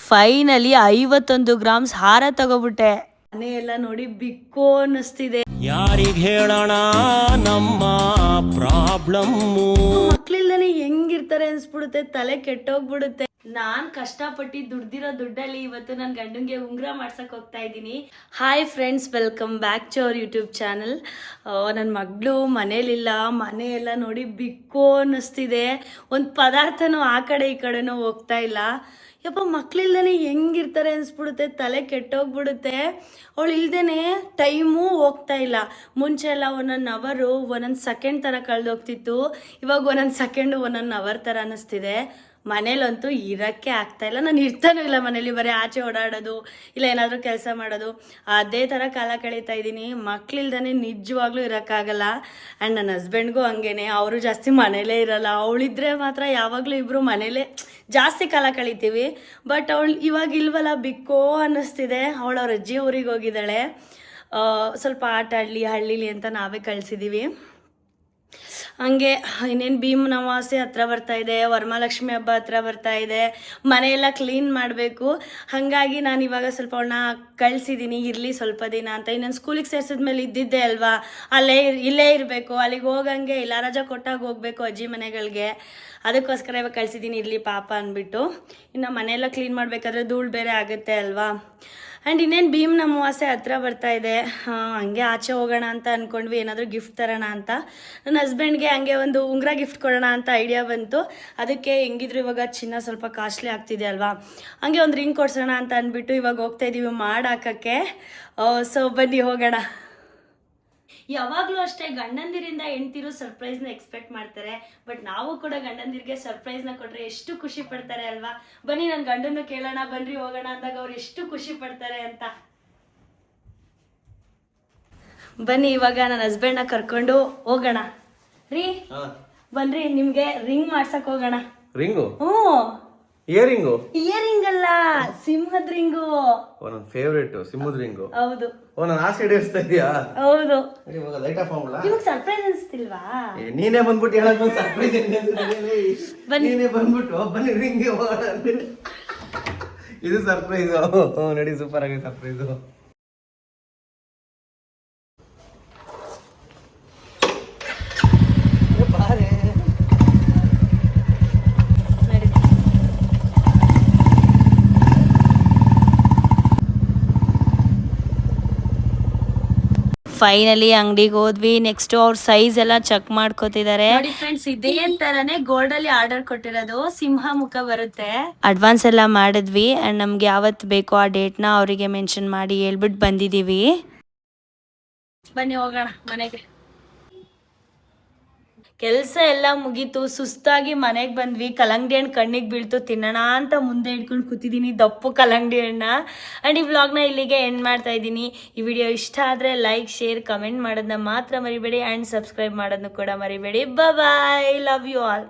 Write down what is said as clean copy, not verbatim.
Finally 51 grams ಹಾರ ತಗೋಬಿಟ್ಟೆ. ಮನೆ ಎಲ್ಲ ನೋಡಿ ಬಿಕ್ಕೋ ಅನ್ನಿಸ್ತಿದೆ. ಯಾರಿಗೆ ಹೇಳೋಣ ನಮ್ಮ ಪ್ರಾಬ್ಲಮ್ಮು. ಮಕ್ಳಿಲ್ದಾನೆ ಹೆಂಗಿರ್ತಾರೆ ಅನ್ಸ್ಬಿಡುತ್ತೆ, ತಲೆ ಕೆಟ್ಟೋಗ್ಬಿಡುತ್ತೆ. ನಾನ್ ಕಷ್ಟಪಟ್ಟು ದುಡ್ದಿರೋ ದುಡ್ಡಲ್ಲಿ ಇವತ್ತು ನನ್ನ ಗಂಡಂಗೆ ಉಂಗುರ ಮಾಡ್ಸಕ್ ಹೋಗ್ತಾ ಇದ್ದೀನಿ. Hi friends, welcome back to our YouTube channel. ನನ್ನ ಮಗಳು ಮನೇಲಿಲ್ಲ, ಮನೆ ಎಲ್ಲ ನೋಡಿ ಬಿಕ್ಕೋ ಅನ್ನಿಸ್ತಿದೆ. ಒಂದು ಪದಾರ್ಥನೂ ಆ ಕಡೆ ಈ ಕಡೆನೂ ಹೋಗ್ತಾ ಇಲ್ಲ. ಯಪ್ಪ, ಮಕ್ಳಿಲ್ದೇ ಹೆಂಗಿರ್ತಾರೆ ಅನ್ಸ್ಬಿಡುತ್ತೆ, ತಲೆ ಕೆಟ್ಟೋಗ್ಬಿಡುತ್ತೆ. ಅವಳು ಇಲ್ದೇ ಟೈಮು ಹೋಗ್ತಾ ಇಲ್ಲ. ಮುಂಚೆ ಎಲ್ಲ ಒಂದೊಂದು ಅವರು ಒಂದೊಂದು ಸೆಕೆಂಡ್ ಥರ ಕಳೆದೋಗ್ತಿತ್ತು. ಇವಾಗ ಒಂದೊಂದು ಸೆಕೆಂಡು ಒಂದೊಂದು ಅವರ್ ಥರ ಅನ್ನಿಸ್ತಿದೆ. ಮನೇಲಂತೂ ಇರೋಕ್ಕೆ ಆಗ್ತಾಯಿಲ್ಲ. ನಾನು ಇರ್ತಾನೂ ಇಲ್ಲ ಮನೇಲಿ, ಬರೀ ಆಚೆ ಓಡಾಡೋದು ಇಲ್ಲ ಏನಾದರೂ ಕೆಲಸ ಮಾಡೋದು, ಅದೇ ಥರ ಕಾಲ ಕಳೀತಾ ಇದ್ದೀನಿ. ಮಕ್ಳಿಲ್ದೇ ನಿಜವಾಗ್ಲೂ ಇರೋಕ್ಕಾಗಲ್ಲ. ಆ್ಯಂಡ್ ನನ್ನ ಹಸ್ಬೆಂಡ್ಗೂ ಹಂಗೇನೆ, ಅವರು ಜಾಸ್ತಿ ಮನೇಲೇ ಇರೋಲ್ಲ. ಅವಳಿದ್ರೆ ಮಾತ್ರ ಯಾವಾಗಲೂ ಇಬ್ಬರು ಮನೇಲೇ ಜಾಸ್ತಿ ಕಾಲ ಕಳಿತೀವಿ. ಬಟ್ ಅವಳು ಇವಾಗ ಇಲ್ವಲ್ಲ, ಬಿಕ್ಕೋ ಅನ್ನಿಸ್ತಿದೆ. ಅವಳು ಅವ್ರ ಅಜ್ಜಿ ಊರಿಗೆ ಹೋಗಿದ್ದಾಳೆ. ಸ್ವಲ್ಪ ಆಟ ಆಡಲಿ ಹಳ್ಳಿಲಿ ಅಂತ ನಾವೇ ಕಳಿಸಿದ್ದೀವಿ. ಹಂಗೆ ಇನ್ನೇನು ಭೀಮನ ಅಮಾವಾಸ್ಯೆ ಹತ್ರ ಬರ್ತಾ ಇದೆ, ವರಮಹಾಲಕ್ಷ್ಮಿ ಹಬ್ಬ ಹತ್ರ ಬರ್ತಾ ಇದೆ, ಮನೆಯೆಲ್ಲ ಕ್ಲೀನ್ ಮಾಡಬೇಕು. ಹಾಗಾಗಿ ನಾನು ಇವಾಗ ಸ್ವಲ್ಪ ಅವಳನ್ನ ಕಳಿಸಿದ್ದೀನಿ, ಇರಲಿ ಸ್ವಲ್ಪ ದಿನ ಅಂತ. ಇನ್ನೊಂದು ಸ್ಕೂಲಿಗೆ ಸೇರಿಸಿದ್ಮೇಲೆ ಇದ್ದಿದ್ದೆ ಅಲ್ವಾ, ಇಲ್ಲೇ ಇರಬೇಕು, ಅಲ್ಲಿಗೆ ಹೋಗಂಗೆ ಇಲ್ಲ, ರಜಾ ಕೊಟ್ಟಾಗ ಹೋಗಬೇಕು ಅಜ್ಜಿ ಮನೆಗಳಿಗೆ. ಅದಕ್ಕೋಸ್ಕರ ಇವಾಗ ಕಳಿಸಿದ್ದೀನಿ, ಇರಲಿ ಪಾಪ ಅಂದ್ಬಿಟ್ಟು. ಇನ್ನು ಮನೆಯೆಲ್ಲ ಕ್ಲೀನ್ ಮಾಡಬೇಕಾದ್ರೆ ಧೂಳು ಬೇರೆ ಆಗುತ್ತೆ ಅಲ್ವಾ. ಆ್ಯಂಡ್ ಇನ್ನೇನು ಭೀಮನ ಅಮಾವಾಸ್ಯೆ ಹತ್ರ ಬರ್ತಾ ಇದೆ. ಹಂಗೆ ಆಚೆ ಹೋಗೋಣ ಅಂತ ಅಂದ್ಕೊಂಡ್ವಿ, ಏನಾದರೂ ಗಿಫ್ಟ್ ತರೋಣ ಅಂತ. ನನ್ನ ಹಸ್ಬೆಂಡ್ಗೆ ಹಂಗೆ ಒಂದು ಉಂಗುರ ಗಿಫ್ಟ್ ಕೊಡೋಣ ಅಂತ ಐಡಿಯಾ ಬಂತು. ಅದಕ್ಕೆ ಹೆಂಗಿದ್ರು ಇವಾಗ ಚಿನ್ನ ಸ್ವಲ್ಪ ಕಾಸ್ಟ್ಲಿ ಆಗ್ತಿದೆ ಅಲ್ವಾ, ಹಂಗೆ ಒಂದು ರಿಂಗ್ ಕೊಡ್ಸೋಣ ಅಂತ ಅಂದ್ಬಿಟ್ಟು ಇವಾಗ ಹೋಗ್ತಾ ಇದ್ದೀವಿ ಮಾಡಾಕಕ್ಕೆ. ಸೊ ಬನ್ನಿ ಹೋಗೋಣ. ಯಾವಾಗಲೂ ಅಷ್ಟೇ ಗಂಡಂದಿರಿಂದ ಹೆಂಡ್ತಿರು ಸರ್ಪ್ರೈಸ್ನ ಎಕ್ಸ್ಪೆಕ್ಟ್ ಮಾಡ್ತಾರೆ. ಬಟ್ ನಾವು ಕೂಡ ಗಂಡಂದಿರಿಗೆ ಸರ್ಪ್ರೈಸ್ನ ಕೊಟ್ಟರೆ ಎಷ್ಟು ಖುಷಿ ಪಡ್ತಾರೆ ಅಲ್ವಾ. ಬನ್ನಿ ನನ್ನ ಗಂಡನ್ನು ಕೇಳೋಣ, ಬನ್ರಿ ಹೋಗೋಣ ಅಂದಾಗ ಅವ್ರು ಎಷ್ಟು ಖುಷಿ ಪಡ್ತಾರೆ ಅಂತ. ಬನ್ನಿ ಇವಾಗ ನನ್ನ ಹಸ್ಬೆಂಡ್ನ ಕರ್ಕೊಂಡು ಹೋಗೋಣ. ರೀ ಬನ್ರಿ, ನಿಮ್ಗೆ ರಿಂಗ್ ಮಾಡ್ಸಕ್ ಹೋಗೋಣ. ರಿಂಗು? ಇಯರಿಂಗು ಅಲ್ಲ, ಸಿಂಹದ ರಿಂಗು. ನನ್ನ ಫೇವರೇಟ್ ಸಿಂಹದ ರಿಂಗು. ಹೌದು. ನನ್ನ ಆಸೆ ಈಡೇರಿಸ್ತಾ ಇದೀಯಾ? ಹೌದು. ಲೈಟ್ ಆಫ್ ಮಾಡ್ಲಾ? ನಿಮಗೆ ಸರ್ಪ್ರೈಸ್ ಅನ್ಸ್ತಿಲ್ವಾ? ನೀನೇ ಬಂದ್ಬಿಟ್ಟು ಹೇಳಕ್ ಸರ್ಪ್ರೈಸ್. ನೀನೇ ಬಂದ್ಬಿಟ್ಟು ಬನ್ನಿ ರಿಂಗ್ ಇದು ಸರ್ಪ್ರೈಸ್. ನಡಿ, ಸೂಪರ್ ಆಗಿ ಸರ್ಪ್ರೈಸ್. ಫೈನಲಿ ಅಂಗಡಿಗೆ ಹೋದ್ವಿ. ನೆಕ್ಸ್ಟ್ ಅವ್ರ ಸೈಜ್ ಎಲ್ಲ ಚೆಕ್ ಮಾಡ್ಕೋತಿದ್ದಾರೆ. ನೋಡಿ ಫ್ರೆಂಡ್ಸ್, ಇದೇ ತರನೇ ಗೋಲ್ಡ್ ಅಲ್ಲಿ ಆರ್ಡರ್ ಕೊಟ್ಟಿರೋದು, ಸಿಂಹ ಮುಖ ಬರುತ್ತೆ. ಅಡ್ವಾನ್ಸ್ ಎಲ್ಲ ಮಾಡಿದ್ವಿ. ಅಂಡ್ ನಮ್ಗೆ ಯಾವತ್ತು ಬೇಕೋ ಆ ಡೇಟ್ ನ ಅವರಿಗೆ ಮೆನ್ಷನ್ ಮಾಡಿ ಹೇಳ್ಬಿಟ್ಟು ಬಂದಿದೀವಿ. ಬನ್ನಿ ಹೋಗೋಣ ಮನೆಗೆ. ಕೆಲಸ ಎಲ್ಲ ಮುಗೀತು, ಸುಸ್ತಾಗಿ ಮನೆಗೆ ಬಂದ್ವಿ. ಕಲ್ಲಂಗಡಿ ಹಣ್ಣು ಕಣ್ಣಿಗೆ ಬೀಳ್ತು, ತಿನ್ನೋಣ ಅಂತ ಮುಂದೆ ಇಟ್ಕೊಂಡು ಕೂತಿದ್ದೀನಿ, ದಪ್ಪು ಕಲ್ಲಂಗಡಿ ಹಣ್ಣ. ಆ್ಯಂಡ್ ಈ ವ್ಲಾಗ್ನ ಇಲ್ಲಿಗೆ ಎಂಡ್ ಮಾಡ್ತಾ ಇದ್ದೀನಿ. ಈ ವಿಡಿಯೋ ಇಷ್ಟ ಆದರೆ ಲೈಕ್, ಶೇರ್, ಕಮೆಂಟ್ ಮಾಡೋದನ್ನ ಮಾತ್ರ ಮರಿಬೇಡಿ. ಆ್ಯಂಡ್ ಸಬ್ಸ್ಕ್ರೈಬ್ ಮಾಡೋದನ್ನು ಕೂಡ ಮರಿಬೇಡಿ. ಬಾಯ್, ಲವ್ ಯು ಆಲ್.